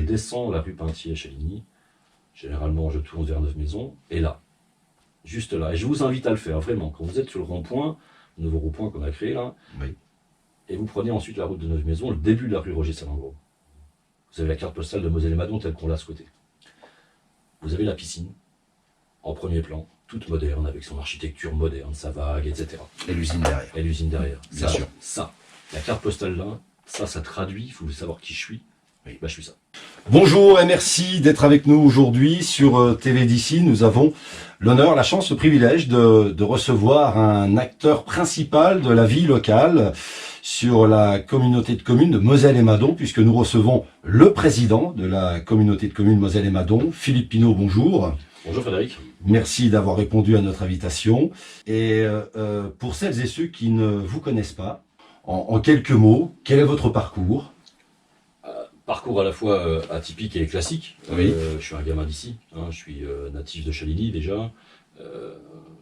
descends la rue Pintier à Chaligny, généralement je tourne vers Neuve-Maisons, et là, juste là, et je vous invite à le faire, vraiment, quand vous êtes sur le rond-point, le nouveau rond-point qu'on a créé là, Oui. et vous prenez ensuite la route de Neuve-Maisons, le début de la rue Roger Salengro. Vous avez la carte postale de Moselle et Madon telle qu'on l'a souhaité. Vous avez la piscine, en premier plan, toute moderne, avec son architecture moderne, sa vague, etc. Et l'usine derrière. Et l'usine derrière. Bien sûr. Ça, la carte postale là, ça traduit, il faut savoir qui je suis. Oui. Bah, je suis ça. Bonjour et merci d'être avec nous aujourd'hui sur TV d'ici. Nous avons l'honneur, la chance, le privilège de recevoir un acteur principal de la vie locale sur la communauté de communes de Moselle et Madon, puisque nous recevons le président de la communauté de communes Moselle et Madon, Philippe Pinault. Bonjour. Bonjour Frédéric. Merci d'avoir répondu à notre invitation. Et pour celles et ceux qui ne vous connaissent pas, en quelques mots, quel est votre parcours ? Parcours à la fois atypique et classique. Oui. Je suis un gamin d'ici, hein, je suis natif de Chaligny déjà.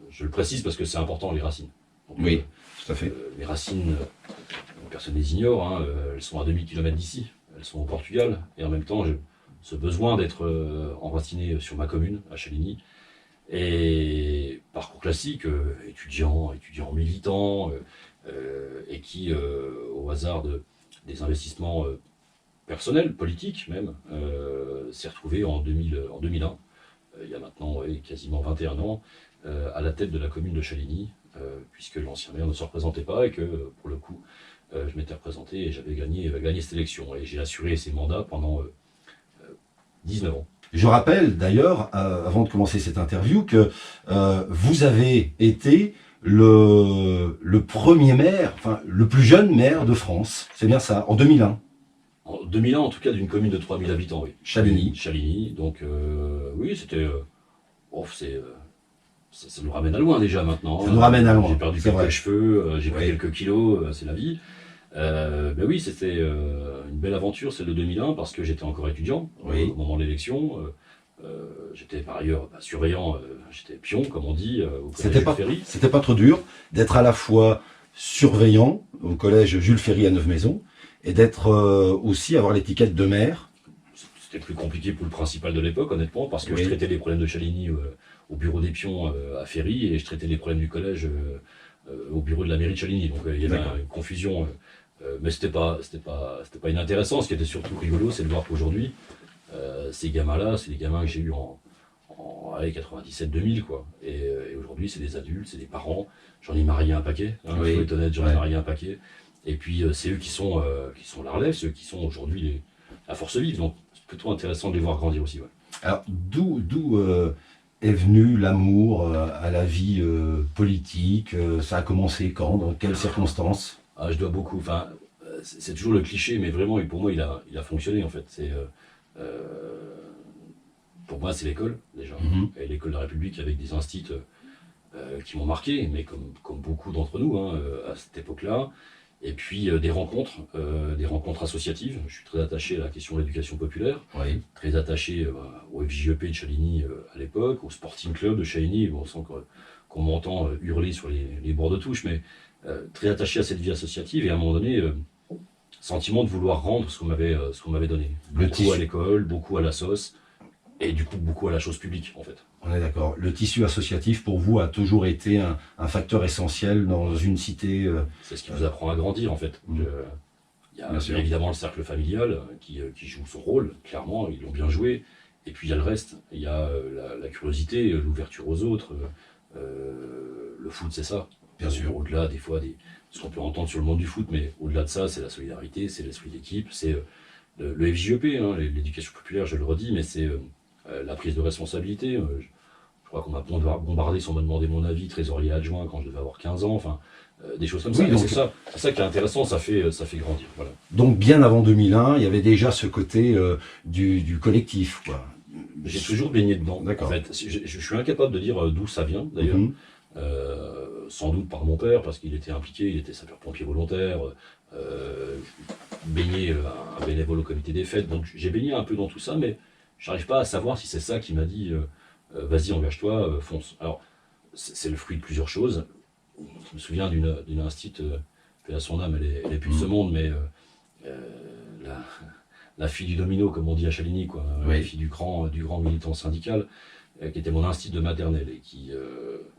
Je le précise parce que c'est important, les racines. Donc, Oui, tout à fait. les racines, personne ne les ignore, hein, elles sont à 2000 km d'ici, elles sont au Portugal. Et en même temps, ce besoin d'être enraciné sur ma commune, à Chaligny. Et parcours classique, étudiant militant, et qui, au hasard des investissements personnels, politiques même, s'est retrouvé en 2001, il y a maintenant quasiment 21 ans, à la tête de la commune de Chaligny, puisque l'ancien maire ne se représentait pas et que, pour le coup, je m'étais représenté et j'avais gagné cette élection. Et j'ai assuré ces mandats pendant 19 ans. Je rappelle d'ailleurs, avant de commencer cette interview, que vous avez été le premier maire, enfin le plus jeune maire de France, c'est bien ça, en 2001. En 2001, en tout cas, d'une commune de 3000 habitants, oui. Chaligny, donc oui, c'était... ça nous ramène à loin déjà maintenant. Ça nous ramène à loin. J'ai perdu quelques cheveux, j'ai pris quelques kilos, c'est la vie. Ben oui, c'était une belle aventure, celle de 2001, parce que j'étais encore étudiant au moment de l'élection. J'étais par ailleurs surveillant, j'étais pion, comme on dit, au collège Jules Ferry. C'était pas trop dur d'être à la fois surveillant au collège Jules Ferry à Neuve-Maisons et d'être aussi avoir l'étiquette de maire. C'était plus compliqué pour le principal de l'époque, honnêtement, parce que je traitais les problèmes de Chaligny au bureau des pions à Ferry et je traitais les problèmes du collège au bureau de la mairie de Chaligny. Donc il y avait une confusion. Mais c'était pas inintéressant. Ce qui était surtout rigolo, c'est de voir qu'aujourd'hui, ces gamins-là, c'est des gamins que j'ai eus en 97-2000, quoi. Et aujourd'hui, c'est des adultes, c'est des parents. J'en ai marié un paquet. Hein, faut être honnête, j'en ai marié un paquet. Et puis c'est eux qui sont la relève, ceux qui sont aujourd'hui la force vive. Donc c'est plutôt intéressant de les voir grandir aussi. Ouais. Alors d'où est venu l'amour à la vie politique? Ça a commencé quand? Dans quelles circonstances? Je dois beaucoup. Enfin, c'est toujours le cliché, mais vraiment, pour moi, il a fonctionné en fait. Pour moi, c'est l'école déjà, et l'école de la République avec des instituts qui m'ont marqué, mais comme beaucoup d'entre nous à cette époque-là. Et puis des rencontres associatives. Je suis très attaché à la question de l'éducation populaire, très attaché au FJEP de Chaligny à l'époque, au Sporting Club de Chaligny. Bon, on sent qu'on m'entend hurler sur les bords de touche, mais très attaché à cette vie associative et à un moment donné, sentiment de vouloir rendre ce qu'on m'avait donné. Beaucoup à l'école, beaucoup à la sauce, et du coup beaucoup à la chose publique en fait. On est d'accord. Le tissu associatif pour vous a toujours été un facteur essentiel dans une cité. C'est ce qui vous apprend à grandir en fait. Il y a évidemment le cercle familial qui joue son rôle, clairement, ils l'ont bien joué. Et puis il y a le reste, il y a la curiosité, l'ouverture aux autres. Le foot, c'est ça. Bien sûr. Au-delà des fois ce qu'on peut entendre sur le monde du foot, mais au-delà de ça, c'est la solidarité, c'est l'esprit d'équipe, c'est le FJEP, l'éducation populaire, je le redis, mais c'est la prise de responsabilité. Je crois qu'on m'a bombardé sans me demander mon avis, trésorier adjoint quand je devais avoir 15 ans, enfin, des choses comme ça. Donc c'est ça qui est intéressant, ça fait grandir. Voilà. Donc bien avant 2001, il y avait déjà ce côté du collectif, quoi. J'ai toujours baigné dedans. D'accord. En fait, je suis incapable de dire d'où ça vient, d'ailleurs. Sans doute par mon père, parce qu'il était impliqué, il était sapeur-pompier volontaire, baigné un bénévole au comité des fêtes, donc j'ai baigné un peu dans tout ça, mais je n'arrive pas à savoir si c'est ça qui m'a dit vas-y, engage-toi, fonce. Alors, c'est le fruit de plusieurs choses. Je me souviens d'une institut, paix à son âme, elle est plus de ce monde, mais la fille du domino, comme on dit à Chaligny, quoi. Oui. La fille du grand militant syndical, qui était mon instit de maternelle et qui,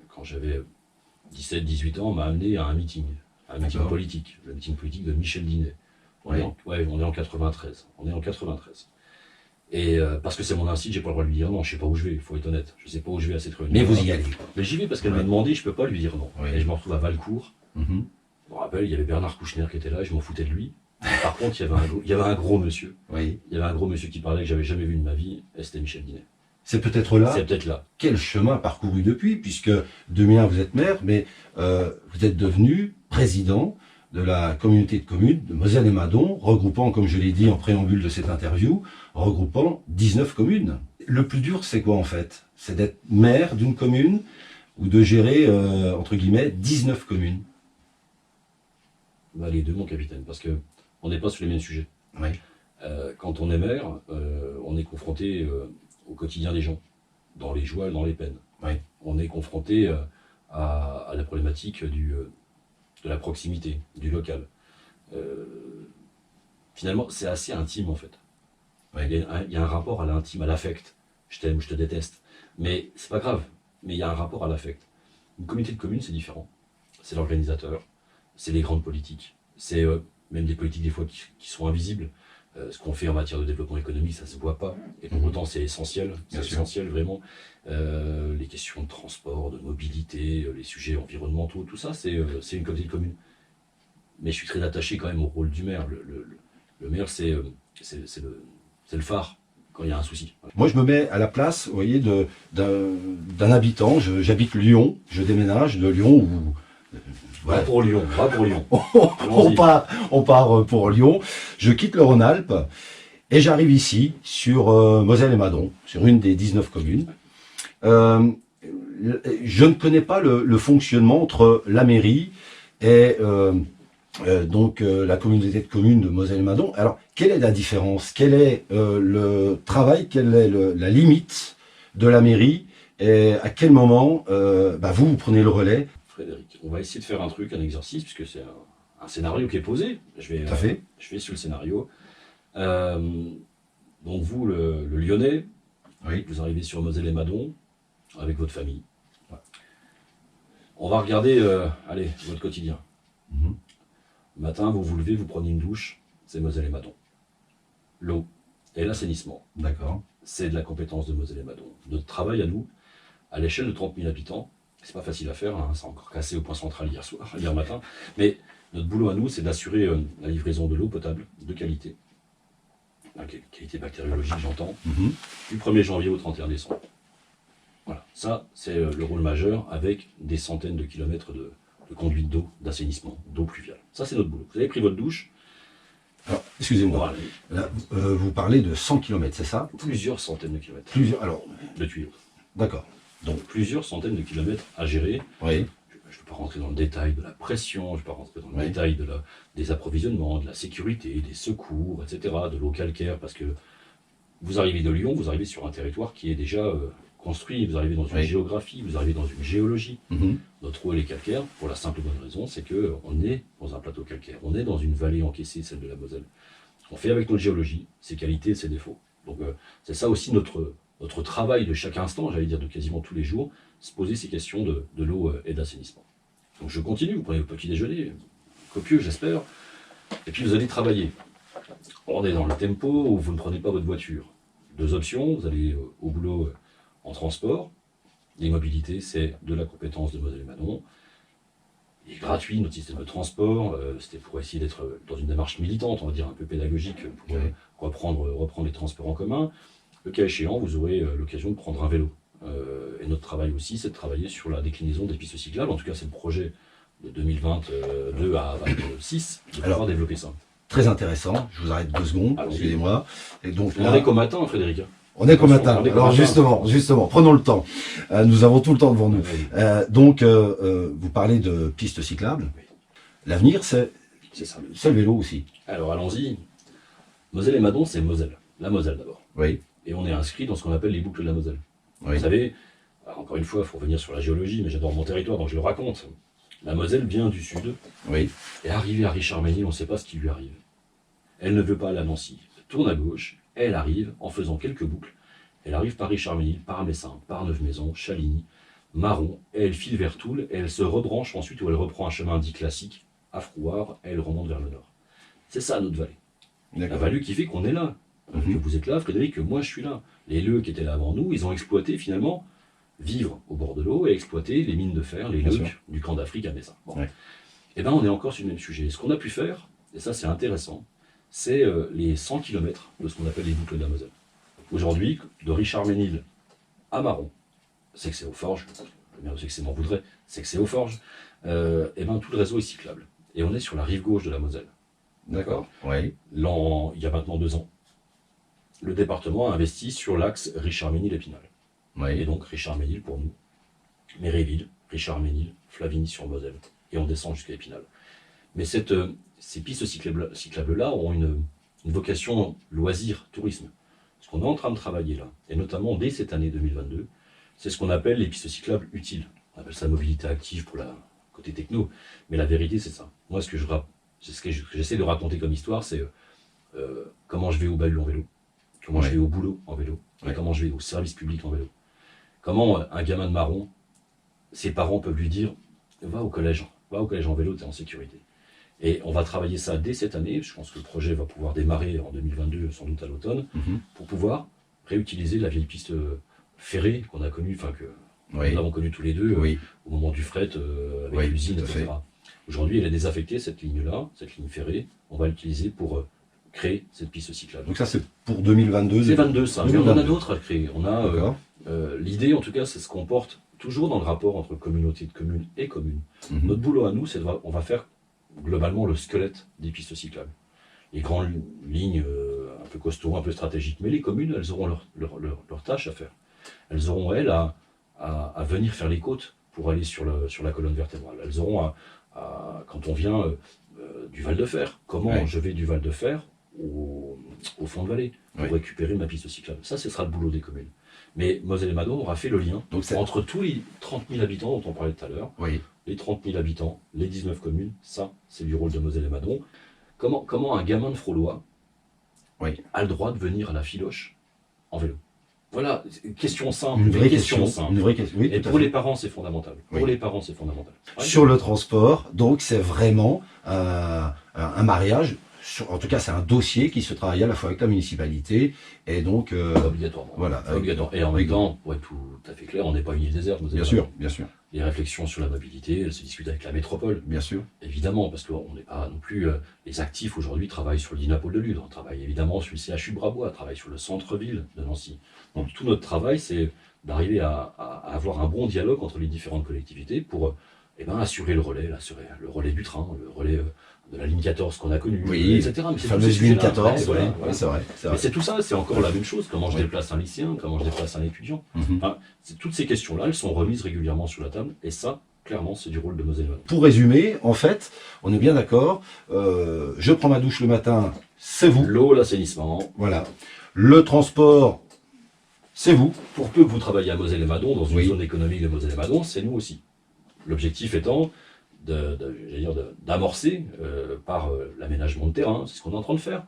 quand j'avais 17-18 ans, m'a amené à un meeting D'accord. politique, le meeting politique de Michel Dinet. Oui. On est en 93. On est en 93. Et parce que c'est mon instit, j'ai pas le droit de lui dire non, je sais pas où je vais, il faut être honnête. Je sais pas où je vais à cette réunion. Mais vous y allez. Mais j'y vais parce qu'elle Ouais. m'a demandé, je peux pas lui dire non. Oui. Et je me retrouve à Valcourt. Mhm. Je me rappelle, il y avait Bernard Kouchner qui était là, je m'en foutais de lui. Par contre, il y avait un gros monsieur. Oui. Il y avait un gros monsieur qui parlait que j'avais jamais vu de ma vie, et c'était Michel Dinet. C'est peut-être là. C'est peut-être là. Quel chemin parcouru depuis, puisque 2001 vous êtes maire, mais vous êtes devenu président de la communauté de communes de Moselle et Madon, regroupant, comme je l'ai dit en préambule de cette interview, regroupant 19 communes. Le plus dur, c'est quoi en fait? C'est d'être maire d'une commune ou de gérer, entre guillemets, 19 communes. Bah, les deux, mon capitaine, parce que on n'est pas sur les mêmes sujets. Oui. Quand on est maire, on est confronté au quotidien des gens, dans les joies, dans les peines. Oui. On est confronté à la problématique de la proximité, du local. Finalement, c'est assez intime en fait. Oui. Il y a un rapport à l'intime, à l'affect. Je t'aime, je te déteste. Mais c'est pas grave, mais il y a un rapport à l'affect. Une communauté de communes, c'est différent. C'est l'organisateur, c'est les grandes politiques, c'est même des politiques des fois qui sont invisibles. Ce qu'on fait en matière de développement économique, ça se voit pas. Et pour autant, c'est essentiel. C'est Bien sûr. essentiel vraiment. Les questions de transport, de mobilité, les sujets environnementaux, tout ça, c'est une communauté de communes. Mais je suis très attaché quand même au rôle du maire. Le maire, c'est le phare quand il y a un souci. Moi, je me mets à la place, vous voyez, d'un habitant. J'habite Lyon, je déménage de Lyon où... Va pour Lyon, va pour Lyon. on part pour Lyon. Je quitte le Rhône-Alpes et j'arrive ici sur Moselle et Madon, sur une des 19 communes. Je ne connais pas le fonctionnement entre la mairie et la communauté de communes de Moselle et Madon. Alors, quelle est la différence? Quel est le travail? Quelle est la limite de la mairie? Et à quel moment vous prenez le relais? Frédéric, on va essayer de faire un exercice, puisque c'est un scénario qui est posé. Je vais sur le scénario. Donc vous, le Lyonnais, Oui. vous arrivez sur Moselle et Madon avec votre famille. Ouais. On va regarder, votre quotidien. Mhm. Le matin, vous vous levez, vous prenez une douche, c'est Moselle et Madon. L'eau et l'assainissement, D'accord. c'est de la compétence de Moselle et Madon. Notre travail à nous, à l'échelle de 30 000 habitants, c'est pas facile à faire, hein, c'est encore cassé au point central hier matin, mais notre boulot à nous, c'est d'assurer la livraison de l'eau potable, de qualité, la qualité bactériologique, j'entends, Mhm. du 1er janvier au 31 décembre. Voilà, ça, c'est le rôle majeur, avec des centaines de kilomètres de conduites d'eau, d'assainissement, d'eau pluviale. Ça, c'est notre boulot. Vous avez pris votre douche. Alors, excusez-moi, là, vous parlez de 100 km, c'est ça? Plusieurs centaines de kilomètres Alors, de tuyaux. d'accord. Donc, plusieurs centaines de kilomètres à gérer. Oui. Je ne vais pas rentrer dans le détail de la pression, je ne vais pas rentrer dans le Oui. détail des approvisionnements, de la sécurité, des secours, etc., de l'eau calcaire, parce que vous arrivez de Lyon, vous arrivez sur un territoire qui est déjà construit, vous arrivez dans une Oui. géographie, vous arrivez dans une géologie. Mhm. Notre eau, elle est calcaire, pour la simple et bonne raison, c'est qu'on est dans un plateau calcaire, on est dans une vallée encaissée, celle de la Moselle. On fait avec notre géologie, ses qualités et ses défauts. Donc c'est ça aussi notre travail de chaque instant, j'allais dire de quasiment tous les jours, se poser ces questions de l'eau et d'assainissement. Donc je continue, vous prenez votre petit déjeuner, copieux j'espère, et puis vous allez travailler. On est dans le tempo où vous ne prenez pas votre voiture. Deux options, vous allez au boulot en transport. Les mobilités, c'est de la compétence de Moselle et Madon. Il est gratuit, notre système de transport. C'était pour essayer d'être dans une démarche militante, on va dire un peu pédagogique, pour reprendre les transports en commun. Le cas échéant, vous aurez l'occasion de prendre un vélo. Et notre travail aussi, c'est de travailler sur la déclinaison des pistes cyclables. En tout cas, c'est le projet de 2022 à 2026 de pouvoir développer ça. Très intéressant. Je vous arrête 2 secondes, Allons-y. excusez-moi. Et donc On est qu'au matin, Frédéric. On est qu'au matin. On est qu'au Alors matin. justement, prenons le temps. Nous avons tout le temps devant nous. Oui. Vous parlez de pistes cyclables. Oui. L'avenir, c'est ça. le vélo aussi. Alors allons-y. Moselle et Madon, c'est Moselle. La Moselle d'abord. Oui. Et on est inscrit dans ce qu'on appelle les boucles de la Moselle. Oui. Vous savez, encore une fois, il faut revenir sur la géologie, mais j'adore mon territoire, donc je le raconte. La Moselle vient du sud, Oui. et arrivée à Richard-Ménil, on ne sait pas ce qui lui arrive. Elle ne veut pas aller à Nancy. tourne à gauche, et elle arrive, en faisant quelques boucles, elle arrive par Richard-Ménil, par Messin, par Neuve-Maisons, Chaligny, Maron, et elle file vers Toul, et elle se rebranche ensuite, où elle reprend un chemin dit classique, à Frouard, et elle remonte vers le nord. C'est ça notre vallée. La vallée qui fait qu'on est là, que vous êtes là, Frédéric, que moi je suis là. Les Leux qui étaient là avant nous, ils ont exploité finalement, vivre au bord de l'eau et exploiter les mines de fer, les Leux du camp d'Afrique à Messin. Bon. Ouais. Et bien on est encore sur le même sujet. Ce qu'on a pu faire, et ça c'est intéressant, c'est les 100 km de ce qu'on appelle les boucles de la Moselle. Aujourd'hui, de Richard-Ménil à Maron, c'est que c'est aux Forges, le maire de c'est m'en voudrait, c'est que c'est aux Forges, et ben tout le réseau est cyclable. Et on est sur la rive gauche de la Moselle. D'accord. Oui. Il y a maintenant 2 ans, le département a investi sur l'axe Richard-Ménil-Épinal. Oui. Et donc Richard-Ménil pour nous, Méréville, Richard-Ménil, Flavigny-sur-Moselle, et on descend jusqu'à Épinal. Mais ces pistes cyclables-là ont une vocation loisir, tourisme. Ce qu'on est en train de travailler là, et notamment dès cette année 2022, c'est ce qu'on appelle les pistes cyclables utiles. On appelle ça mobilité active pour la côté techno, mais la vérité c'est ça. Moi ce que j'essaie de raconter comme histoire, c'est comment je vais au bahut en vélo, comment je vais au boulot en vélo, et comment je vais au service public en vélo. Comment un gamin de Maron, ses parents peuvent lui dire va au collège en vélo, tu es en sécurité. Et on va travailler ça dès cette année. Je pense que le projet va pouvoir démarrer en 2022, sans doute à l'automne, pour pouvoir réutiliser la vieille piste ferrée qu'on a connue, enfin que nous avons connue tous les deux au moment du fret avec l'usine, etc. Aujourd'hui, elle est désaffectée, cette ligne-là, cette ligne ferrée. On va l'utiliser pour créer cette piste cyclable. Donc ça, c'est pour 2022. C'est 22 ça, mais on en a d'autres à créer. On a l'idée, en tout cas, c'est ce qu'on porte toujours dans le rapport entre communauté de communes et communes. Notre boulot à nous, c'est on va faire globalement le squelette des pistes cyclables. Les grandes lignes un peu costauds, un peu stratégiques, mais les communes, elles auront leur tâche à faire. Elles auront, elles, à venir faire les côtes pour aller sur la colonne vertébrale. Elles auront quand on vient du Val-de-Fer, comment je vais du Val-de-Fer au fond de vallée pour récupérer ma piste cyclable. Ça, ce sera le boulot des communes. Mais Moselle et Madon aura fait le lien entre tous les 30 000 habitants dont on parlait tout à l'heure, les 30 000 habitants, les 19 communes, ça, c'est du rôle de Moselle et Madon. Comment un gamin de Fraulois a le droit de venir à la Filoche en vélo? Voilà, question simple. Une vraie question. Une vraie question. Et pour les parents, c'est fondamental. Pour les parents, c'est fondamental. Sur le transport, donc c'est vraiment un mariage. En tout cas, c'est un dossier qui se travaille à la fois avec la municipalité et donc obligatoirement. Voilà. Obligatoire. Et en même temps, pour être tout à fait clair, on n'est pas une île déserte. Bien sûr, bien sûr. Les réflexions sur la mobilité, elles se discutent avec la métropole. Bien sûr. Évidemment, parce qu'on n'est pas non plus. Les actifs aujourd'hui travaillent sur le Dynapôle de Lude, on travaille évidemment sur le CHU de Brabois, travaille sur le centre-ville de Nancy. Donc tout notre travail, c'est d'arriver à avoir un bon dialogue entre les différentes collectivités pour assurer le relais du train, le relais de la ligne 14 qu'on a connue, etc. Mais c'est fameuse ligne 14, c'est vrai. Mais c'est tout ça, c'est encore la même chose. Comment je déplace un lycéen, comment je déplace un étudiant. Toutes ces questions-là, elles sont remises régulièrement sur la table, et ça, clairement, c'est du rôle de Moselle. Pour résumer, en fait, on est bien d'accord, je prends ma douche le matin, c'est vous. L'eau, l'assainissement. Voilà. Le transport, c'est vous. Pour peu que vous travaillez à Moselle et Madon, dans une zone économique de Moselle et Madon, c'est nous aussi. L'objectif étant d'amorcer par l'aménagement de terrain, c'est ce qu'on est en train de faire.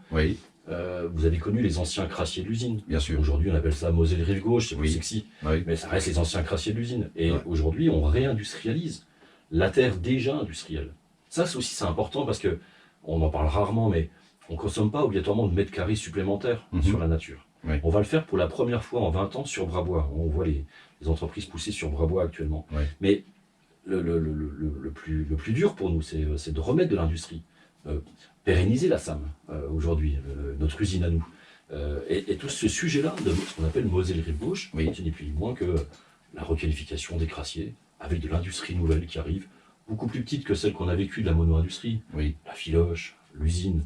Vous avez connu les anciens crassiers de l'usine. Bien sûr. Aujourd'hui, on appelle ça Moselle Rive Gauche, c'est plus sexy. Mais ça reste les anciens crassiers de l'usine. Et aujourd'hui, on réindustrialise la terre déjà industrielle. Ça, c'est important parce que on en parle rarement, mais on ne consomme pas obligatoirement de mètres carrés supplémentaires sur la nature. On va le faire pour la première fois en 20 ans sur Brabois. On voit les entreprises pousser sur Brabois actuellement. Mais le plus dur pour nous, c'est de remettre de l'industrie. Pérenniser la SAM aujourd'hui, notre usine à nous. Et tout ce sujet-là, de ce qu'on appelle Moselle Rive Gauche, ce n'est plus ni moins que la requalification des crassiers, avec de l'industrie nouvelle qui arrive, beaucoup plus petite que celle qu'on a vécue de la mono-industrie, la filoche, l'usine.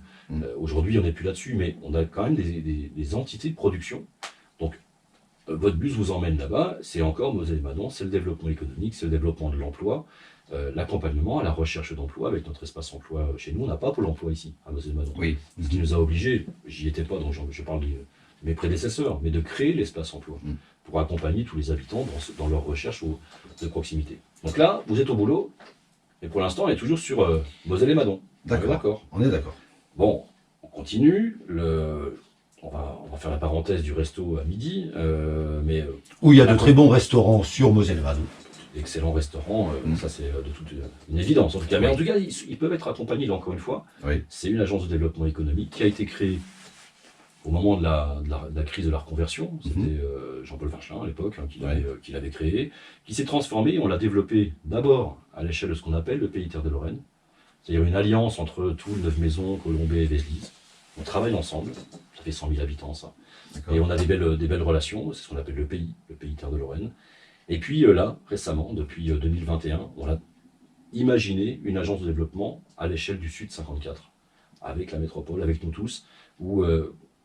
Aujourd'hui, on n'est plus là-dessus, mais on a quand même des entités de production. Donc, votre bus vous emmène là-bas, c'est encore Moselle et Madon, c'est le développement économique, c'est le développement de l'emploi, l'accompagnement à la recherche d'emploi avec notre espace emploi chez nous. On n'a pas Pôle emploi ici, à Moselle et Madon. Ce qui nous a obligés, j'y étais pas, donc je parle de mes prédécesseurs, mais de créer l'espace emploi pour accompagner tous les habitants dans leur recherche de proximité. Donc là, vous êtes au boulot, et pour l'instant, on est toujours sur Moselle et Madon. D'accord. On est d'accord. Bon, on continue. on va faire la parenthèse du resto à midi, mais Où il y a de très bons restaurants sur Moselle-et-Madon. excellents restaurants, ça c'est de toute une évidence en tout cas. Mais en tout cas, ils peuvent être accompagnés, là, encore une fois. Oui. C'est une agence de développement économique qui a été créée au moment de la crise de la reconversion. C'était Jean-Paul Farchin à l'époque qui l'avait créée, qui s'est transformée. On l'a développée d'abord à l'échelle de ce qu'on appelle le Pays Terre de Lorraine, c'est-à-dire une alliance entre Toul, Neuve-Maisons, Colombey et Vézelise. On travaille ensemble, ça fait 100 000 habitants ça. Et on a des belles relations, c'est ce qu'on appelle le Pays Terre de Lorraine. Et puis là, récemment, depuis 2021, on a imaginé une agence de développement à l'échelle du Sud 54, avec la métropole, avec nous tous, où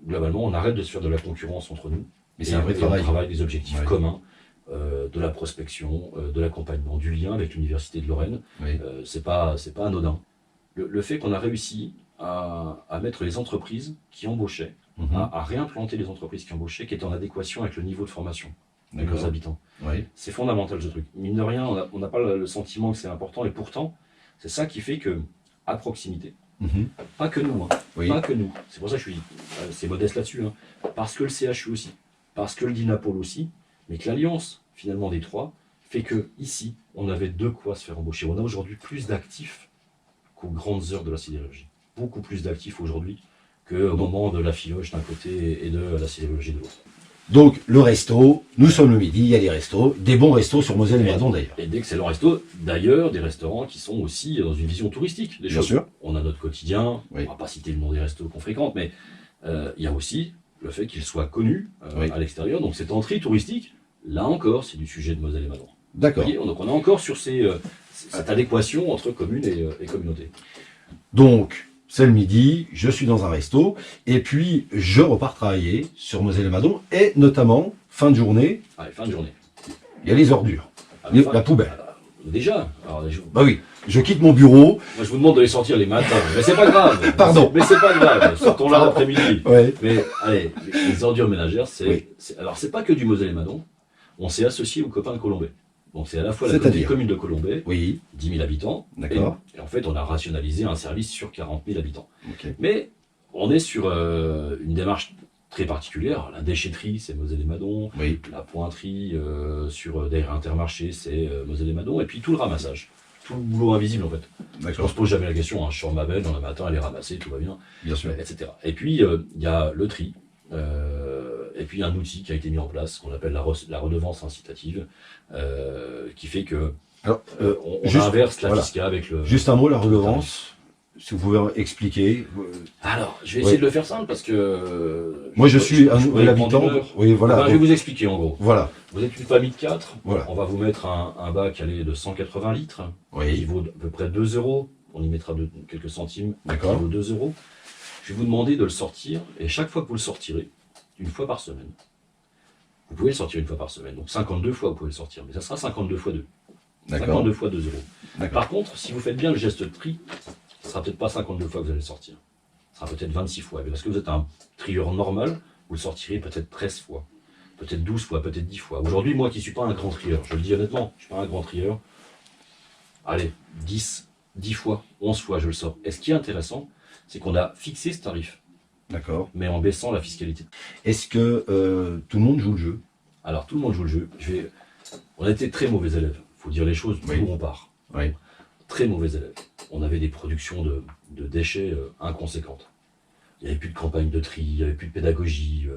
globalement on arrête de se faire de la concurrence entre nous. Mais c'est un vrai On travail. travaille des objectifs communs, de la prospection, de l'accompagnement, du lien avec l'Université de Lorraine. Oui. C'est pas anodin. Le fait qu'on a réussi à mettre les entreprises qui embauchaient, à réimplanter les entreprises qui embauchaient, qui étaient en adéquation avec le niveau de formation de nos habitants. Oui. C'est fondamental ce truc. Mine de rien, on n'a pas le sentiment que c'est important, et pourtant, c'est ça qui fait que, à proximité, pas que nous, Oui. pas que nous, c'est pour ça que je suis c'est modeste là-dessus, parce que le CHU aussi, parce que le DINAPOL aussi, mais que l'alliance, finalement, des trois, fait que ici, on avait de quoi se faire embaucher. On a aujourd'hui plus d'actifs qu'aux grandes heures de la sidérurgie. Beaucoup plus d'actifs aujourd'hui qu'au moment de la filoche d'un côté et de la sidérurgie de l'autre. Donc, le resto, nous sommes le midi, il y a des restos, des bons restos sur Moselle-et-Madon d'ailleurs. Et d'excellents restos, d'ailleurs, des restaurants qui sont aussi dans une vision touristique des Bien choses. sûr. On a notre quotidien, Oui. on va pas citer le nom des restos qu'on fréquente, mais il y a aussi le fait qu'ils soient connus à l'extérieur. Donc cette entrée touristique, là encore, c'est du sujet de Moselle-et-Madon. D'accord. Vous voyez, donc on est encore sur cette adéquation entre commune et communauté. Donc, c'est le midi, je suis dans un resto, et puis je repars travailler sur Moselle-et-Madon, et notamment, fin de journée, Allez, fin de journée. il y a les ordures, À la fin- la poubelle. Déjà, alors, Bah oui, je quitte mon bureau. moi je vous demande de les sortir les matins, mais c'est pas grave. Pardon. Mais c'est pas grave, sortons-la l'après-midi. Ouais. Mais allez, les ordures ménagères, Oui. alors c'est pas que du Moselle-et-Madon. On s'est associé aux copains de Colombey. Donc c'est à la fois la C'est-à-dire petite commune de Colombey, Oui, 10 000 habitants, d'accord. et en fait on a rationalisé un service sur 40 000 habitants. Ok. Mais on est sur une démarche très particulière. La déchetterie, c'est Moselle-et-Madon. Oui, La pointerie sur des Intermarchés, c'est Moselle-et-Madon. Et puis tout le ramassage. Tout le boulot invisible en fait. On d'accord, se pose jamais la question, je sors ma belle dans le matin, elle est ramassée, tout va bien, bien sûr. etc. Et puis il y a le tri, et puis un outil qui a été mis en place, qu'on appelle la redevance incitative, qui fait que Alors, on juste- inverse la voilà. fiscale avec le... Juste un mot, la redevance, si vous pouvez expliquer. Alors, je vais essayer de le faire simple parce que... Moi, je suis un je nouvel pourrais prendre habitant. une heure. Oui, voilà. Ben, je vais vous expliquer en gros. Voilà, Vous êtes une famille de 4, Voilà. on va vous mettre un bac allé de 180 litres, qui oui, vaut à peu près 2 euros, on y mettra quelques centimes, qui D'accord. vaut 2 euros. Je vais vous demander de le sortir, et chaque fois que vous le sortirez, une fois par semaine, vous pouvez le sortir une fois par semaine, donc 52 fois vous pouvez le sortir, mais ça sera 52 fois 2. d'accord, 52 fois 2 euros. d'accord. Par contre, si vous faites bien le geste de tri, ce sera peut-être pas 52 fois que vous allez le sortir, ce sera peut-être 26 fois, mais parce que vous êtes un trieur normal, vous le sortirez peut-être 13 fois, peut-être 12 fois, peut-être 10 fois. Aujourd'hui, moi qui ne suis pas un grand trieur, je le dis honnêtement, je ne suis pas un grand trieur, allez, 10 fois, 11 fois je le sors. Et ce qui est intéressant, c'est qu'on a fixé ce tarif, D'accord. mais en baissant la fiscalité. Est-ce que tout le monde joue le jeu? Alors tout le monde joue le jeu. On a été très mauvais élèves, il faut dire les choses d'où Oui. on part. Oui. Très mauvais élèves. On avait des productions de déchets inconséquentes. Il n'y avait plus de campagne de tri, il n'y avait plus de pédagogie.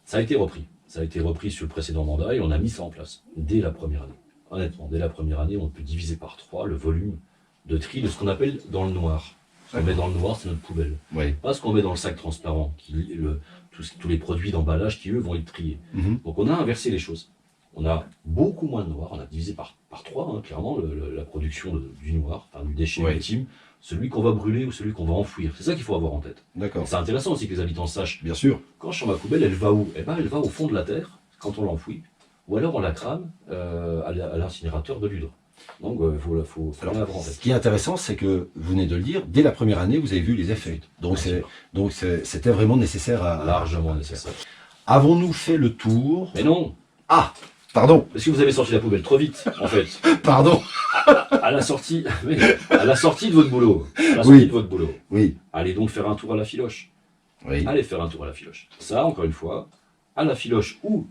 Ça a été repris. Ça a été repris sur le précédent mandat et on a mis ça en place dès la première année. Honnêtement, dès la première année, on peut diviser par 3 le volume de tri de ce qu'on appelle dans le noir. Ce qu'on met dans le noir, c'est notre poubelle. Oui. Pas ce qu'on met dans le sac transparent, tous les produits d'emballage qui, eux, vont être triés. Mhm. Donc on a inversé les choses. On a beaucoup moins de noir, on a divisé par 3, clairement, la production du noir, enfin du déchet Ouais. ultime, celui qu'on va brûler ou celui qu'on va enfouir. C'est ça qu'il faut avoir en tête. Et D'accord. c'est intéressant aussi que les habitants sachent, Bien sûr. quand je sors ma poubelle, elle va où? Eh ben, elle va au fond de la terre, quand on l'enfouit, ou alors on la crame à l'incinérateur de l'hydre. Donc il faut bien Alors, l'avoir en ce tête. qui est intéressant, c'est que vous venez de le dire, dès la première année, vous avez vu les effets. Donc, Bien sûr. c'était vraiment nécessaire à. Largement nécessaire. Avons-nous fait le tour? Mais non, Ah, pardon, parce que vous avez sorti la poubelle trop vite, en fait. pardon. À la sortie, oui, à la sortie de votre boulot. À la sortie Oui. de votre boulot. Oui, Allez donc faire un tour à la filoche. Oui. allez faire un tour à la Filoche. Ça, encore une fois, à la Filoche ou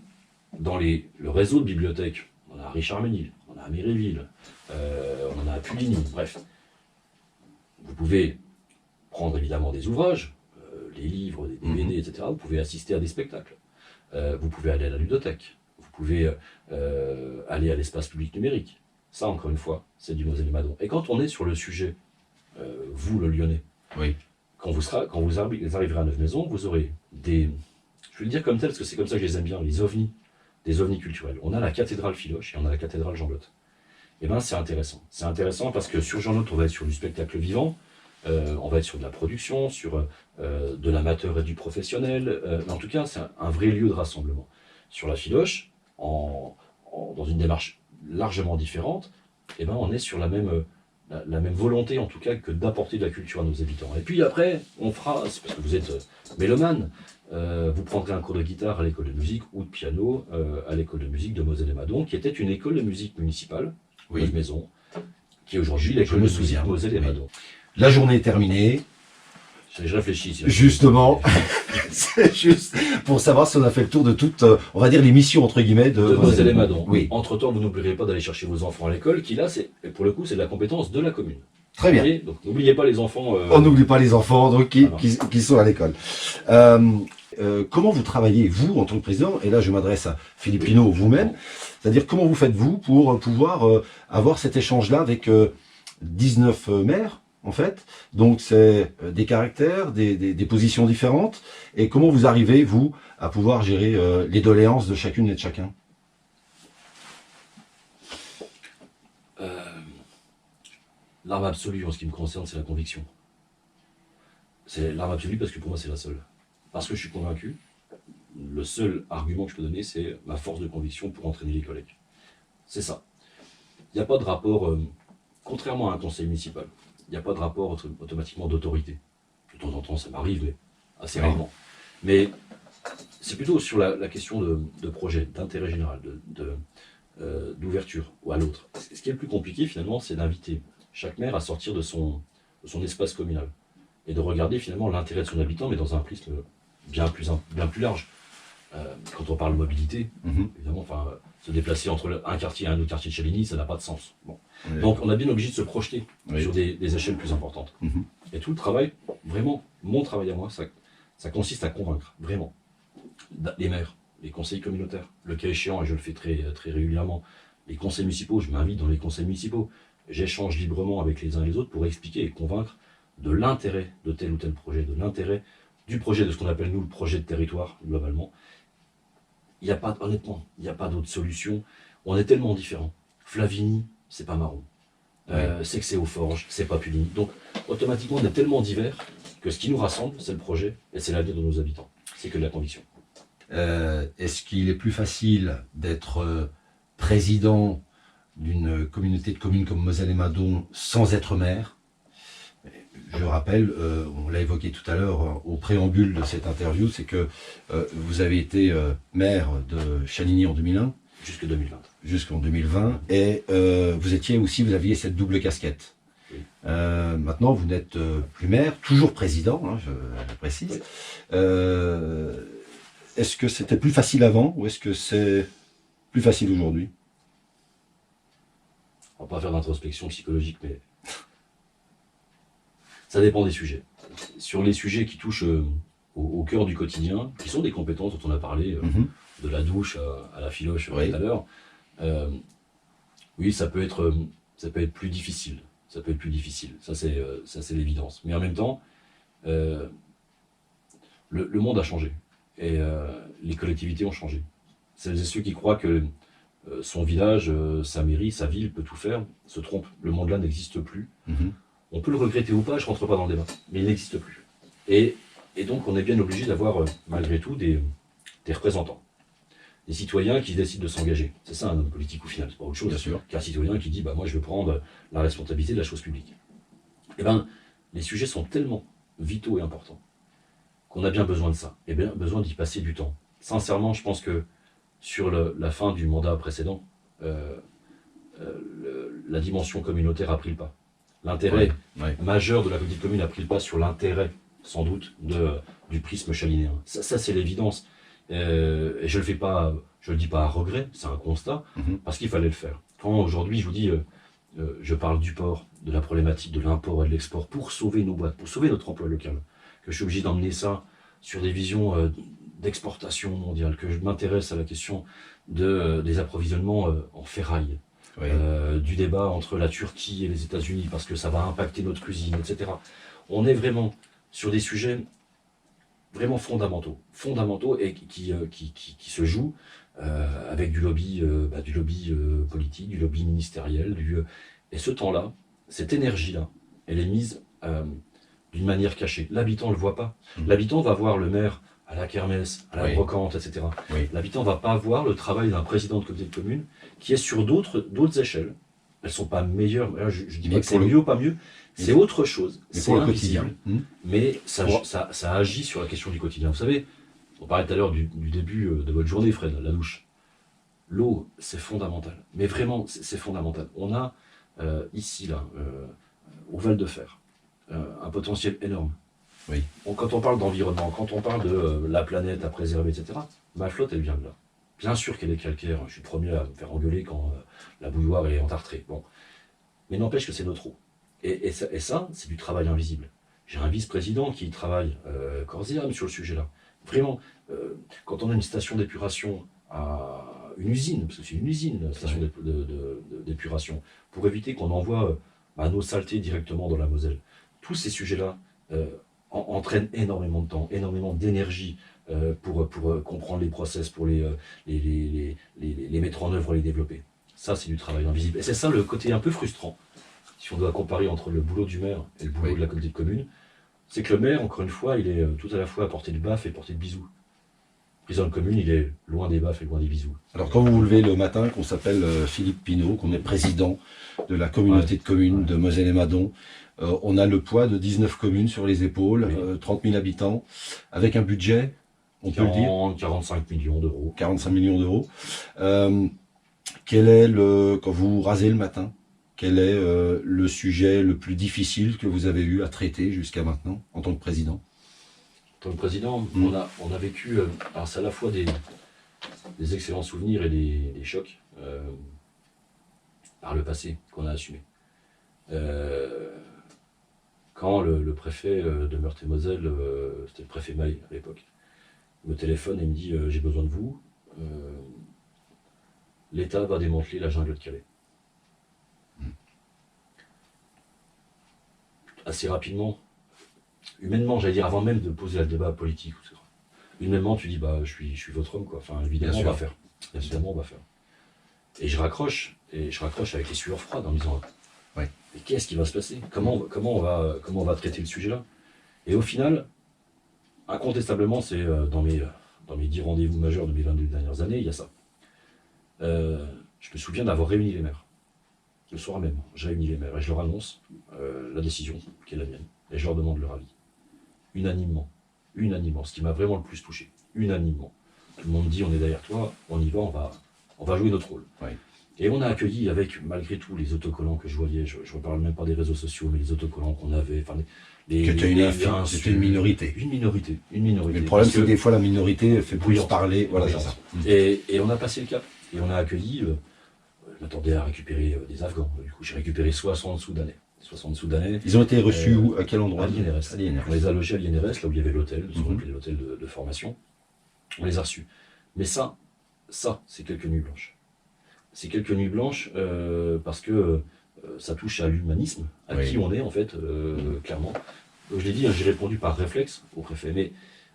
dans le réseau de bibliothèques, on a à Richard-Ménil, on a à Méréville, on en a à Puligny, bref. Vous pouvez prendre évidemment des ouvrages, les livres, des DVD, etc. Vous pouvez assister à des spectacles. Vous pouvez aller à la ludothèque. Vous pouvez aller à l'espace public numérique. Ça, encore une fois, c'est du Moselle et Madon. Et quand on est sur le sujet, vous, le Lyonnais, Oui. quand vous arriverez à Neuve-Maisons, vous aurez des... Je vais le dire comme tel, parce que c'est comme ça que je les aime bien, les ovnis, des ovnis culturels. On a la cathédrale Filoche et on a la cathédrale Jean-Lotte. Et bien, c'est intéressant. C'est intéressant parce que sur Jean-Lotte, on va être sur du spectacle vivant, on va être sur de la production, sur de l'amateur et du professionnel. Mais en tout cas, c'est un vrai lieu de rassemblement. Sur la Filoche, dans une démarche largement différente, et ben, on est sur la même volonté, en tout cas, que d'apporter de la culture à nos habitants. Et puis après, on fera, c'est parce que vous êtes mélomane, vous prendrez un cours de guitare à l'école de musique ou de piano à l'école de musique de Moselle et Madon, qui était une école de musique municipale, Oui. Maison, qui est aujourd'hui l'école de musique Moselle et Madon. La journée est terminée. Je réfléchis. Si Justement, c'est juste pour savoir si on a fait le tour de toute, on va dire, les missions, entre guillemets, de Moselle et Madon. Oui. Entre-temps, vous n'oublierez pas d'aller chercher vos enfants à l'école, qui là, pour le coup, c'est de la compétence de la commune. Très bien. Et donc, n'oubliez pas les enfants. On n'oublie pas les enfants donc, Alors. qui sont à l'école. Comment vous travaillez, vous, en tant que président, et là je m'adresse à Philippe Pinault, vous-même, c'est-à-dire comment vous faites-vous pour pouvoir avoir cet échange-là avec 19 maires, en fait, donc c'est des caractères, des positions différentes, et comment vous arrivez, vous, à pouvoir gérer les doléances de chacune et de chacun? L'arme absolue, en ce qui me concerne, c'est la conviction. C'est l'arme absolue parce que pour moi, c'est la seule. Parce que je suis convaincu, le seul argument que je peux donner, c'est ma force de conviction pour entraîner les collègues. C'est ça. Il n'y a pas de rapport, contrairement à un conseil municipal, il n'y a pas de rapport automatiquement d'autorité. De temps en temps, ça m'arrive, mais assez rarement. Mais c'est plutôt sur la question de projet, d'intérêt général, d'ouverture à l'autre. Ce qui est le plus compliqué, finalement, c'est d'inviter chaque maire à sortir de son espace communal et de regarder finalement l'intérêt de son habitant, mais dans un prisme bien plus large. Quand on parle mobilité, évidemment, se déplacer entre un quartier et un autre quartier de Chaligny, ça n'a pas de sens. Bon. Donc on a bien obligé de se projeter sur des échelles plus importantes. Et tout le travail, vraiment, mon travail à moi, ça consiste à convaincre, vraiment, les maires, les conseils communautaires, le cas échéant, et je le fais très, très régulièrement, les conseils municipaux, je m'invite dans les conseils municipaux, j'échange librement avec les uns et les autres pour expliquer et convaincre de l'intérêt de tel ou tel projet, de l'intérêt du projet, de ce qu'on appelle nous le projet de territoire, globalement. Il n'y a pas, honnêtement, il n'y a pas d'autre solution. On est tellement différents. Flavigny, c'est pas Marron. C'est que c'est aux Forges, c'est pas Puligny. Donc, automatiquement, on est tellement divers que ce qui nous rassemble, c'est le projet et c'est l'avenir de nos habitants. C'est que de la conviction. Est-ce qu'il est plus facile d'être président d'une communauté de communes comme Moselle et Madon sans être maire? Je rappelle, on l'a évoqué tout à l'heure au préambule de cette interview, c'est que vous avez été maire de Chaligny en 2001. Jusque 2020. Jusqu'en 2020. Et vous aviez cette double casquette. Oui. Maintenant, vous n'êtes plus maire, toujours président, hein, je précise. Oui. Est-ce que c'était plus facile avant ou est-ce que c'est plus facile aujourd'hui? On va pas faire d'introspection psychologique, mais ça dépend des sujets. Sur les sujets qui touchent au cœur du quotidien, qui sont des compétences dont on a parlé, de la douche à la filoche tout à l'heure, oui, ça peut être plus difficile. Ça peut être plus difficile. Ça, c'est l'évidence. Mais en même temps, le monde a changé. Et les collectivités ont changé. Celles et ceux qui croient que son village, sa mairie, sa ville peut tout faire, se trompent. Le monde-là n'existe plus. On peut le regretter ou pas, je ne rentre pas dans le débat, mais il n'existe plus. Et donc, on est bien obligé d'avoir, malgré tout, des représentants. Des citoyens qui décident de s'engager. C'est ça un homme politique au final, c'est pas autre chose. Bien sûr. Qu'un citoyen qui dit moi je veux prendre la responsabilité de la chose publique. Eh bien, les sujets sont tellement vitaux et importants qu'on a bien besoin de ça, et bien besoin d'y passer du temps. Sincèrement, je pense que sur la fin du mandat précédent, la dimension communautaire a pris le pas. L'intérêt majeur de la petite commune a pris le pas sur l'intérêt sans doute, du prisme chalinéen. Ça c'est l'évidence. Et je le dis pas à regret, c'est un constat, parce qu'il fallait le faire. Quand aujourd'hui, je vous dis, je parle du port, de la problématique de l'import et de l'export, pour sauver nos boîtes, pour sauver notre emploi local, que je suis obligé d'emmener ça sur des visions d'exportation mondiale, que je m'intéresse à la question des approvisionnements en ferraille, Oui. Du débat entre la Turquie et les États-Unis, parce que ça va impacter notre cuisine, etc. On est vraiment sur des sujets vraiment fondamentaux et qui se jouent avec du lobby politique, du lobby ministériel, et ce temps-là, cette énergie-là, elle est mise d'une manière cachée. L'habitant ne le voit pas. L'habitant va voir le maire à la kermesse, à la brocante, etc. Oui. L'habitant ne va pas voir le travail d'un président de comité de commune qui est sur d'autres échelles. Elles ne sont pas meilleures. Je ne dis pas que c'est mieux ou pas mieux. C'est autre chose. C'est pour le invisible. quotidien. Mais ça agit sur la question du quotidien. Vous savez, on parlait tout à l'heure du début de votre journée, Fred, la douche. L'eau, c'est fondamental. Mais vraiment, c'est fondamental. On a ici, là, au Val de Fer, un potentiel énorme. Oui. Quand on parle d'environnement, quand on parle de la planète à préserver, etc., ma flotte, elle vient de là. Bien sûr qu'elle est calcaire. Je suis le premier à me faire engueuler quand la bouilloire est entartrée. Bon. Mais n'empêche que c'est notre eau. Et ça, c'est du travail invisible. J'ai un vice-président qui travaille corps et âme sur le sujet-là. Vraiment, quand on a une station d'épuration à une usine, parce que c'est une usine, la station d'épuration, pour éviter qu'on envoie nos saletés directement dans la Moselle. Tous ces sujets-là entraînent énormément de temps, énormément d'énergie pour comprendre les process, pour les mettre en œuvre, les développer. Ça, c'est du travail invisible. Et c'est ça le côté un peu frustrant, si on doit comparer entre le boulot du maire et le boulot de la communauté de communes, c'est que le maire, encore une fois, il est tout à la fois à portée de baffe et portée de bisous. Le président de commune, il est loin des baffes et loin des bisous. Alors quand vous vous levez le matin, qu'on s'appelle Philippe Pinault, qu'on est président de la communauté de communes de Moselle et Madon, on a le poids de 19 communes sur les épaules, 30 000 habitants, avec un budget, on peut le dire 45 millions d'euros. 45 millions d'euros. Quel est quand vous rasez le matin, quel est le sujet le plus difficile que vous avez eu à traiter jusqu'à maintenant en tant que président? En tant que président, on a vécu, alors c'est à la fois des excellents souvenirs et des chocs par le passé qu'on a assumé. Quand le préfet de Meurthe-et-Moselle, c'était le préfet Maille à l'époque, me téléphone et me dit j'ai besoin de vous, l'État va démanteler la jungle de Calais. Assez rapidement, humainement, j'allais dire, avant même de poser le débat politique, humainement, tu dis, je suis votre homme, quoi. Enfin, évidemment, on va faire. Évidemment, on va faire. Et je raccroche avec les sueurs froides en me disant, mais qu'est-ce qui va se passer? Comment on va traiter le sujet-là? Et au final, incontestablement, c'est dans mes 10 rendez-vous majeurs de mes 22 dernières années, il y a ça. Je me souviens d'avoir réuni les maires. Le soir même, j'ai réuni les maires et je leur annonce la décision qui est la mienne. Et je leur demande leur avis. Unanimement, ce qui m'a vraiment le plus touché. Unanimement. Tout le monde dit, on est derrière toi, on y va, on va jouer notre rôle. Oui. Et on a accueilli avec, malgré tout, les autocollants que je voyais, je ne parle même pas des réseaux sociaux, mais les autocollants qu'on avait, enfin, c'était une minorité. Une minorité. Mais le problème, c'est que des fois, la minorité fait plus parler. Voilà, c'est ça. Et on a passé le cap. Et on a accueilli, je m'attendais à récupérer des Afghans. Du coup, j'ai récupéré 60 Soudanais. 60 Soudanais. Ils ont été reçus où? À quel endroit? À l'INRS. On les a logés à l'INRS, là où il y avait l'hôtel, l'hôtel de formation. On les a reçus. Mais ça, c'est quelques nuits blanches. C'est quelques nuits blanches parce que ça touche à l'humanisme, à qui on est en fait, clairement. Donc, je l'ai dit, j'ai répondu par réflexe au préfet. Mais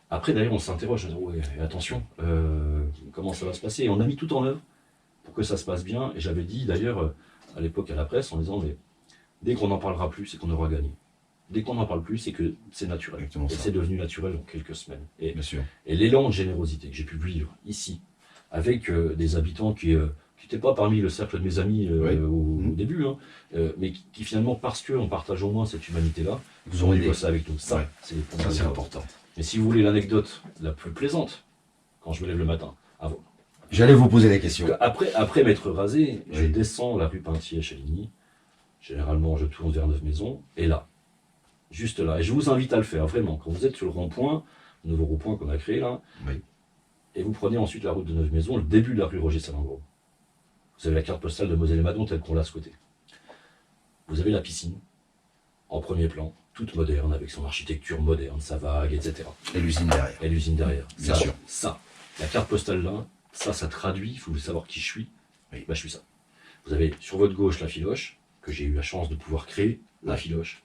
après, d'ailleurs, on s'interroge, attention, comment ça va se passer? Et on a mis tout en œuvre pour que ça se passe bien. Et j'avais dit d'ailleurs à l'époque à la presse en disant, mais dès qu'on n'en parlera plus, c'est qu'on aura gagné. Dès qu'on n'en parle plus, c'est que c'est naturel. Et c'est devenu naturel en quelques semaines. Et l'élan de générosité que j'ai pu vivre ici, avec des habitants qui n'étaient pas parmi le cercle de mes amis au début, mais qui finalement, parce qu'on partage au moins cette humanité-là, vous ont aidé ça avec nous. Ça, c'est important. Mais si vous voulez l'anecdote la plus plaisante, quand je me lève le matin, j'allais vous poser la question. Après m'être rasé, je descends la rue Pintier à Chaligny. Généralement, je tourne vers 9 maisons. Et là, juste là. Et je vous invite à le faire, vraiment. Quand vous êtes sur le rond-point, le nouveau rond-point qu'on a créé là, Oui. et vous prenez ensuite la route de Neuve-Maisons, le début de la rue Roger Salengro. Vous avez la carte postale de Moselle-et-Madon telle qu'on l'a à ce côté. Vous avez la piscine, en premier plan, toute moderne, avec son architecture moderne, sa vague, etc. Et l'usine derrière. Et l'usine derrière. Bien sûr. Ça, la carte postale là, ça traduit, il faut savoir qui je suis. Oui. Bah, je suis ça. Vous avez sur votre gauche la filoche, que j'ai eu la chance de pouvoir créer, la filoche.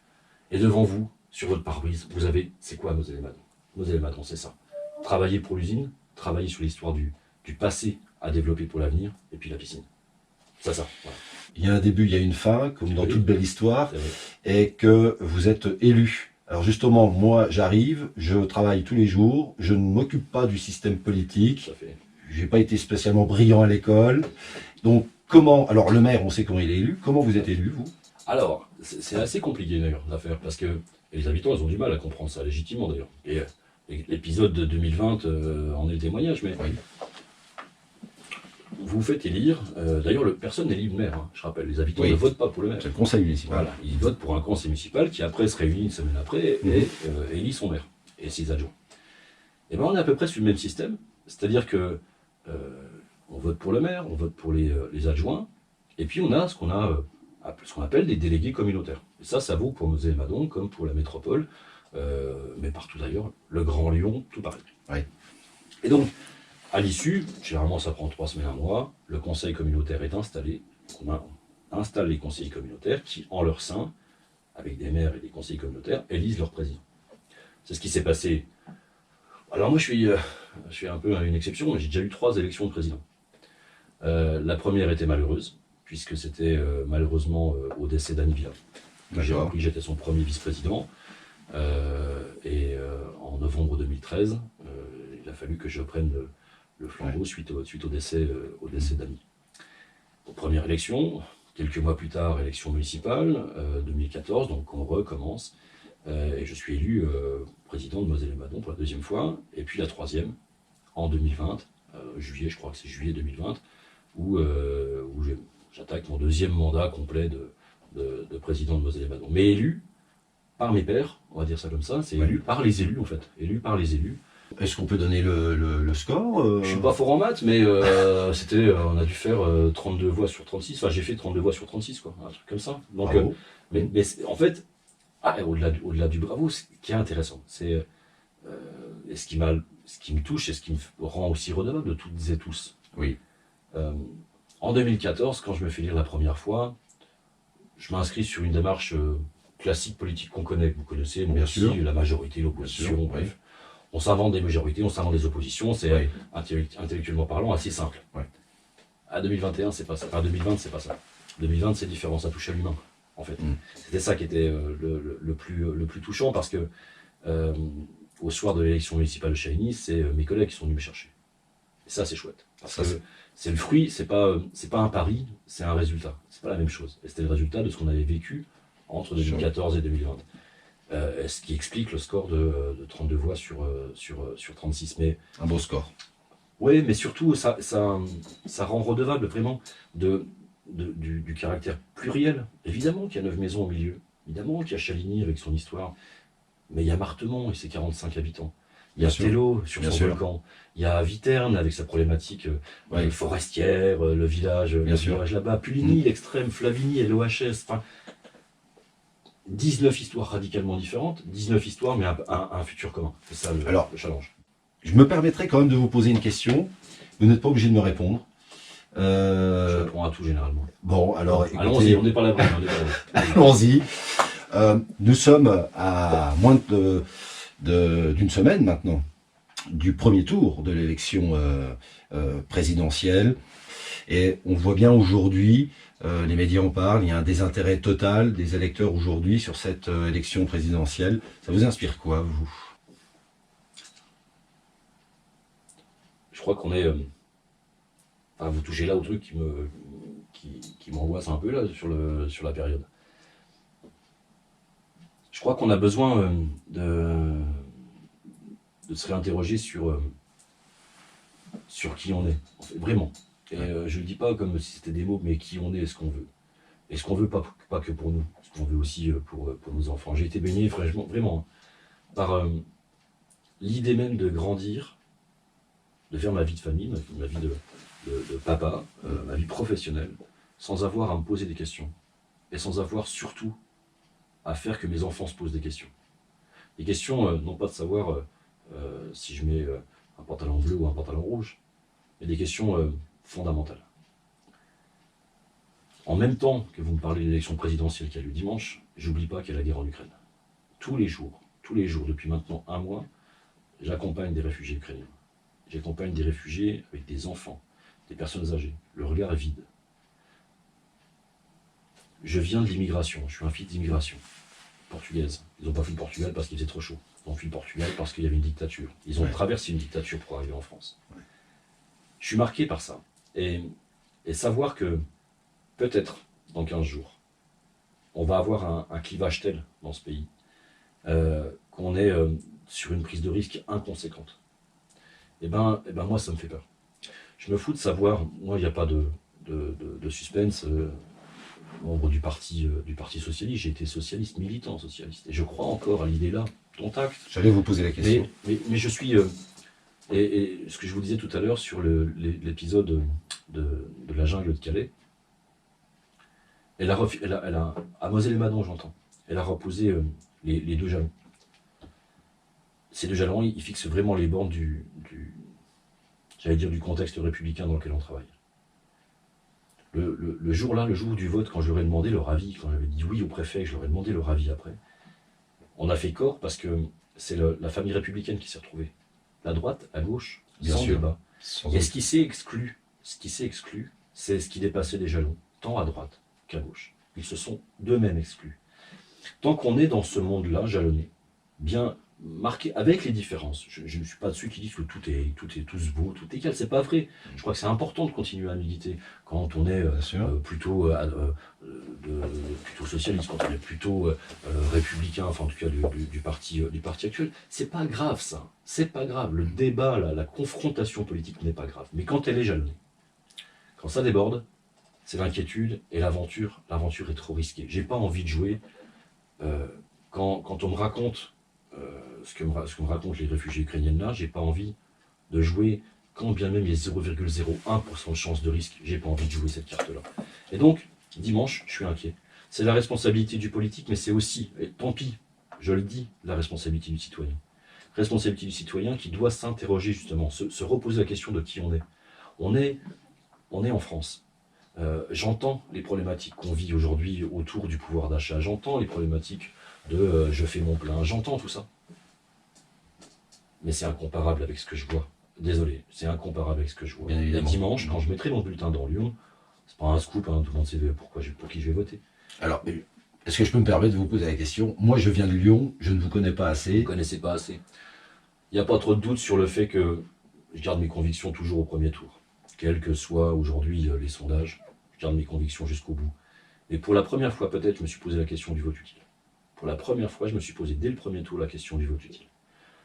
Et devant vous, sur votre pare-brise, vous avez, c'est quoi Moselle-et-Madon? Moselle-et-Madon, c'est ça. Travailler pour l'usine, travailler sur l'histoire du passé à développer pour l'avenir, et puis la piscine. Ça, voilà. Il y a un début, il y a une fin, comme dans Oui. toute belle histoire, C'est vrai. et que vous êtes élu. Alors justement, moi, j'arrive, je travaille tous les jours, je ne m'occupe pas du système politique, Tout à fait. j'ai pas été spécialement brillant à l'école. Donc, comment, alors le maire, on sait comment il est élu, comment vous êtes élu, vous? Alors, c'est assez compliqué d'ailleurs l'affaire, parce que et les habitants, ils ont du mal à comprendre ça, légitimement d'ailleurs. Et l'épisode de 2020 en est le témoignage, mais Oui. vous vous faites élire. D'ailleurs, personne n'élit le maire, hein, je rappelle. Les habitants Oui. ne votent pas pour le maire. C'est le conseil municipal. Voilà, ils votent pour un conseil municipal qui après se réunit une semaine après et élit son maire et ses adjoints. Et ben on est à peu près sur le même système, c'est-à-dire que on vote pour le maire, on vote pour les adjoints, et puis on a ce qu'on appelle des délégués communautaires. Et ça vaut pour Moselle-et-Madon comme pour la métropole, mais partout d'ailleurs, le Grand Lyon, tout pareil. Oui. Et donc, à l'issue, généralement ça prend 3 semaines, un mois, le conseil communautaire est installé. On installe les conseillers communautaires qui, en leur sein, avec des maires et des conseillers communautaires, élisent leur président. C'est ce qui s'est passé. Alors moi je suis un peu une exception, mais j'ai déjà eu 3 élections de président. La première était malheureuse, puisque c'était malheureusement au décès d'Annie Villa. J'ai D'accord. appris que j'étais son premier vice-président. En novembre 2013, il a fallu que je prenne le flambeau suite au décès d'Annie. Première élection, quelques mois plus tard, élection municipale, 2014, donc on recommence. Et je suis élu président de Moselle-et-Madon pour la 2e fois, et puis la 3e, en 2020, juillet, je crois que c'est juillet 2020, où j'attaque mon 2e mandat complet de président de Moselle-et-Madon. Mais élu par mes pairs, on va dire ça comme ça, c'est élu par les élus en fait, élu par les élus. Est-ce qu'on peut donner le score Je suis pas fort en maths, mais on a dû faire 32 voix sur 36, enfin j'ai fait 32 voix sur 36, quoi, un truc comme ça. Donc, Bravo. mais en fait, au-delà du bravo, ce qui est intéressant, c'est et ce qui me touche et ce qui me rend aussi redevable de toutes et tous. Oui. En 2014, quand je me fais lire la première fois, je m'inscris sur une démarche classique politique qu'on connaît, que vous connaissez, moi Bien aussi, sûr. la majorité, l'opposition, Bien sûr, bref. On s'invente des majorités, on s'invente des oppositions, c'est Oui. intellectuellement parlant assez simple. Oui. À 2021, c'est pas ça. À 2020, c'est pas ça. 2020, c'est différent, ça touche à l'humain, en fait. C'était ça qui était le plus touchant, parce que au soir de l'élection municipale de Chaligny, c'est mes collègues qui sont venus me chercher. Et ça, c'est chouette. Parce Ça, que c'est le fruit, c'est pas un pari, c'est un résultat. C'est pas la même chose. Et c'était le résultat de ce qu'on avait vécu entre 2014 et 2020. Ce qui explique le score de 32 voix sur 36. Mais, Un beau score. oui, mais surtout, ça rend redevable vraiment du caractère pluriel. Évidemment qu'il y a 9 maisons au milieu. Évidemment qu'il y a Chaligny avec son histoire. Mais il y a Martemont et ses 45 habitants. Il y a Bien sûr. Tello sur Bien son sûr. volcan. Il y a Viternes avec sa problématique Oui. forestière, le village sûr. là-bas. Puligny, l'extrême, Flavigny et l'OHS. Enfin, 19 histoires radicalement différentes, 19 histoires, mais un futur commun. C'est ça le challenge. Je me permettrai quand même de vous poser une question. Vous n'êtes pas obligé de me répondre. Je réponds à tout généralement. Bon, alors écoutez, Allons-y, on n'est pas là. allons-y. Nous sommes à moins d'une semaine maintenant du premier tour de l'élection présidentielle. Et on voit bien aujourd'hui, les médias en parlent, il y a un désintérêt total des électeurs aujourd'hui sur cette élection présidentielle. Ça vous inspire quoi, vous? Je crois qu'on est... Enfin, vous touchez là au truc qui m'angoisse un peu là sur la période. Je crois qu'on a besoin de se réinterroger sur qui on est, en fait, vraiment. Et je ne le dis pas comme si c'était des mots, mais qui on est et ce qu'on veut. Et ce qu'on veut pas que pour nous, ce qu'on veut aussi pour nos enfants. J'ai été baigné vraiment par l'idée même de grandir, de faire ma vie de famille, ma vie de papa, ma vie professionnelle, sans avoir à me poser des questions. Et sans avoir surtout à faire que mes enfants se posent des questions. Des questions, non pas de savoir si je mets un pantalon bleu ou un pantalon rouge, mais des questions fondamentales. En même temps que vous me parlez de l'élection présidentielle qui a lieu dimanche, j'oublie pas qu'il y a la guerre en Ukraine. Tous les jours, depuis maintenant un mois, j'accompagne des réfugiés ukrainiens. J'accompagne des réfugiés avec des enfants, des personnes âgées. Le regard est vide. Je viens de l'immigration, je suis un fils d'immigration portugaise. Ils n'ont pas fui le Portugal parce qu'il faisait trop chaud. Ils ont fui le Portugal parce qu'il y avait une dictature. Ils ont traversé une dictature pour arriver en France. Je suis marqué par ça. Et savoir que peut-être dans 15 jours, on va avoir un clivage tel dans ce pays qu'on est sur une prise de risque inconséquente. Et ben moi, ça me fait peur. Je me fous de savoir, moi, il n'y a pas de suspense. Membre du parti socialiste, j'ai été socialiste, militant socialiste, et je crois encore à l'idée là, dont acte. J'allais vous poser la question. Mais je suis, et ce que je vous disais tout à l'heure sur l'épisode de la jungle de Calais, elle a à Moselle-et-Madon, j'entends, elle a reposé les deux jalons. Ces deux jalons, ils fixent vraiment les bornes du contexte républicain dans lequel on travaille. Le jour-là, le jour du vote, quand je leur ai demandé leur avis, quand j'avais dit oui au préfet, je leur ai demandé leur avis après, on a fait corps parce que c'est la famille républicaine qui s'est retrouvée. La droite, à gauche, sans débat. Et ce qui s'est exclu, c'est ce qui dépassait les jalons, tant à droite qu'à gauche. Ils se sont d'eux-mêmes exclus. Tant qu'on est dans ce monde-là, jalonné, bien marqué avec les différences. Je ne suis pas de ceux qui disent que tout est tous beau, tout est égal. C'est pas vrai. Je crois que c'est important de continuer à militer quand on est plutôt socialiste, quand on est plutôt républicain, enfin en tout cas du parti actuel. C'est pas grave ça. C'est pas grave. Le débat, la confrontation politique n'est pas grave. Mais quand elle est jalonnée, quand ça déborde, c'est l'inquiétude et l'aventure. L'aventure est trop risquée. J'ai pas envie de jouer quand on me raconte ce que me racontent les réfugiés ukrainiennes là, j'ai pas envie de jouer, quand bien même il y a 0,01% de chance de risque, j'ai pas envie de jouer cette carte-là. Et donc, dimanche, je suis inquiet. C'est la responsabilité du politique, mais c'est aussi, et tant pis, je le dis, la responsabilité du citoyen. Responsabilité du citoyen qui doit s'interroger justement, se reposer la question de qui on est. On est en France. J'entends les problématiques qu'on vit aujourd'hui autour du pouvoir d'achat, j'entends les problématiques de je fais mon plein, j'entends tout ça. Mais c'est incomparable avec ce que je vois. Désolé, c'est incomparable avec ce que je vois. Et dimanche, quand je mettrai mon bulletin dans Lyon, c'est pas un scoop, hein, tout le monde sait pour qui je vais voter. Alors, est-ce que je peux me permettre de vous poser la question? Moi, je viens de Lyon, je ne vous connais pas assez. Vous ne connaissez pas assez. Il n'y a pas trop de doute sur le fait que je garde mes convictions toujours au premier tour. Quels que soient aujourd'hui les sondages, je garde mes convictions jusqu'au bout. Et pour la première fois, peut-être, je me suis posé la question du vote utile. Pour la première fois, je me suis posé dès le premier tour la question du vote utile.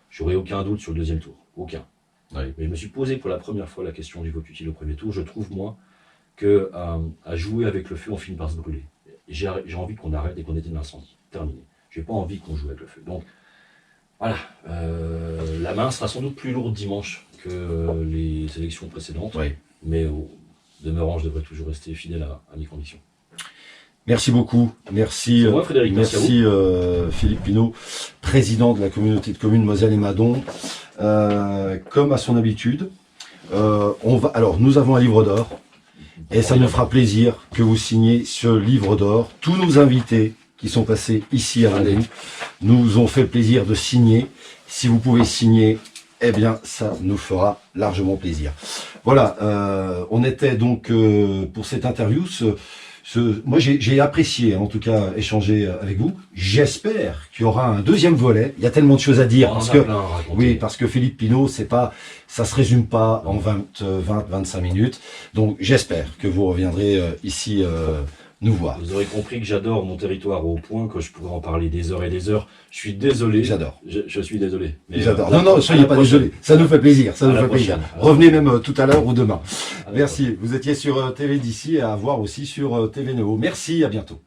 J'aurais aucun doute sur le deuxième tour, aucun. Oui. Mais je me suis posé pour la première fois la question du vote utile au premier tour. Je trouve, moi, qu'à jouer avec le feu, on finit par se brûler. J'ai envie qu'on arrête et qu'on éteigne l'incendie. Terminé. J'ai pas envie qu'on joue avec le feu. Donc, voilà. La main sera sans doute plus lourde dimanche que les élections précédentes. Oui. Mais au demeurant, je devrais toujours rester fidèle à mes convictions. Merci beaucoup. Merci, moi, Frédéric, merci Philippe Pinault, président de la communauté de communes Moselle et Madon. Comme à son habitude, alors nous avons un livre d'or et ça nous fera plaisir que vous signiez ce livre d'or. Tous nos invités qui sont passés ici avant vous nous ont fait le plaisir de signer. Si vous pouvez signer, eh bien ça nous fera largement plaisir. Voilà, on était donc pour cette interview. Moi, j'ai apprécié, en tout cas, échanger avec vous. J'espère qu'il y aura un deuxième volet. Il y a tellement de choses à dire. Parce que Philippe Pinault, ça se résume pas en 20-25 minutes. Donc, j'espère que vous reviendrez ici nous voir. Vous aurez compris que j'adore mon territoire au point que je pourrais en parler des heures et des heures. Je suis désolé. J'adore. Je suis désolé. Mais J'adore. Non, soyez pas désolé. Ça nous fait plaisir. Ça À nous la fait plaisir. prochaine. Revenez même tout à l'heure ou demain. Avec Merci. Vous étiez sur TV d'ici et à voir aussi sur TV Néo. Merci. À bientôt.